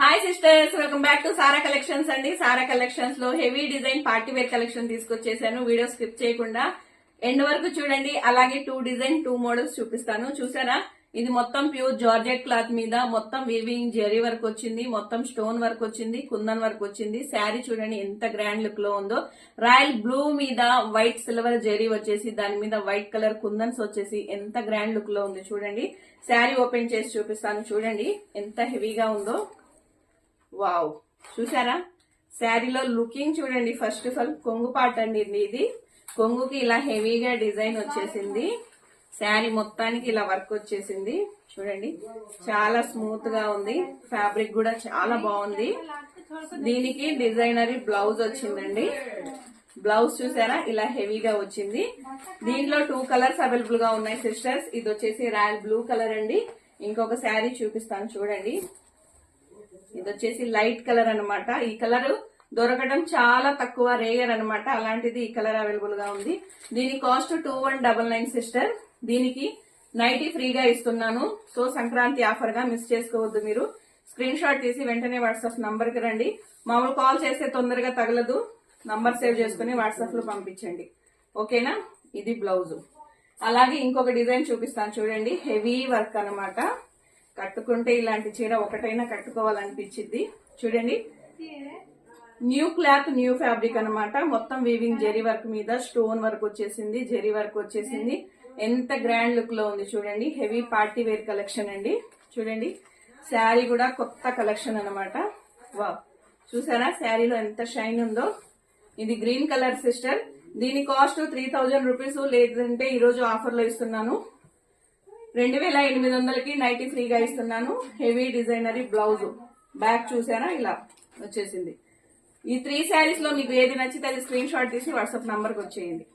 Hi sisters, welcome back to Sara collections అండి. Sara collections లో heavy design party wear collection తీసుకొచ్చేసాను. Video skip చేయకుండా end వరకు చూడండి. అలాగే 2 మోడల్స్ చూపిస్తాను. చూసారా, ఇది మొత్తం ప్యూర్ జార్జెట్ క్లాత్ మీద మొత్తం వీవింగ్ జెరీ వర్క్ వచ్చింది, మొత్తం స్టోన్ వర్క్ వచ్చింది, కుందన్ వర్క్ వచ్చింది. శారీ చూడండి ఎంత గ్రాండ్ లుక్ లో ఉందో. రాయల్ బ్లూ మీద వైట్ సిల్వర్ జెరీ వచ్చేసి దాని మీద వైట్ కలర్ కుందన్స్ వచ్చేసి ఎంత గ్రాండ్ లుక్ లో ఉంది చూడండి. శారీ ఓపెన్ చేసి చూపిస్తాను. చూడండి ఎంత హెవీగా ఉందో. వావ్, చూసారా శారీలో లుకింగ్ చూడండి. ఫస్ట్ ఆఫ్ ఆల్ కొంగు పార్ట్ అండి ఇది. కొంగుకి ఇలా హెవీగా డిజైన్ వచ్చేసింది. శారీ మొత్తానికి ఇలా వర్క్ వచ్చేసింది చూడండి. చాలా స్మూత్ గా ఉంది. ఫ్యాబ్రిక్ కూడా చాలా బాగుంది. దీనికి డిజైనరీ బ్లౌజ్ వచ్చిందండి. బ్లౌజ్ చూసారా ఇలా హెవీగా వచ్చింది. దీంట్లో 2 కలర్స్ అవైలబుల్ గా ఉన్నాయి సిస్టర్స్. ఇది వచ్చేసి రాయల్ బ్లూ కలర్ అండి. ఇంకొక శారీ చూపిస్తాను చూడండి. ఇది వచ్చేసి లైట్ కలర్ అనమాట. ఈ కలర్ దొరకడం చాలా తక్కువ, రేయర్ అనమాట. అలాంటిది ఈ కలర్ అవైలబుల్ గా ఉంది. దీని కాస్ట్ 2199 సిస్టర్. దీనికి నైటీ ఫ్రీగా ఇస్తున్నాను. సో సంక్రాంతి ఆఫర్ గా మిస్ చేసుకోవద్దు. మీరు స్క్రీన్ షాట్ తీసి వెంటనే వాట్సాప్ నంబర్ కి రండి. మామూలు కాల్ చేస్తే తొందరగా తగలదు. నంబర్ సేవ్ చేసుకుని వాట్సాప్ లో పంపించండి, ఓకేనా. ఇది బ్లౌజ్. అలాగే ఇంకొక డిజైన్ చూపిస్తాను చూడండి. హెవీ వర్క్ అనమాట. కట్టుకుంటే ఇలాంటి చీర ఒకటైనా కట్టుకోవాలనిపించింది చూడండి. న్యూ క్లాత్, న్యూ ఫ్యాబ్రిక్ అనమాట. మొత్తం వీవింగ్ జెరీ వర్క్ మీద స్టోన్ వర్క్ వచ్చేసింది, జెరీ వర్క్ వచ్చేసింది. ఎంత గ్రాండ్ లుక్ లో ఉంది చూడండి. హెవీ పార్టీ వేర్ కలెక్షన్ అండి. చూడండి శారీ కూడా కొత్త కలెక్షన్ అనమాట. వా, చూసారా శారీలో ఎంత షైన్ ఉందో. ఇది గ్రీన్ కలర్ సిస్టర్. దీని కాస్ట్ 3000 రూపీస్. లేదంటే ఈ రోజు ఆఫర్ లో ఇస్తున్నాను 2800కి నైటీ ఫ్రీగా ఇస్తున్నాను. Heavy designery blouse. బ్యాక్ చూసారా ఇలా వచ్చేసింది. ఈ 3 శారీస్ లో మీకు ఏది నచ్చితే అది స్క్రీన్ షాట్ తీసి వాట్సాప్ నంబర్కి వచ్చేయండి.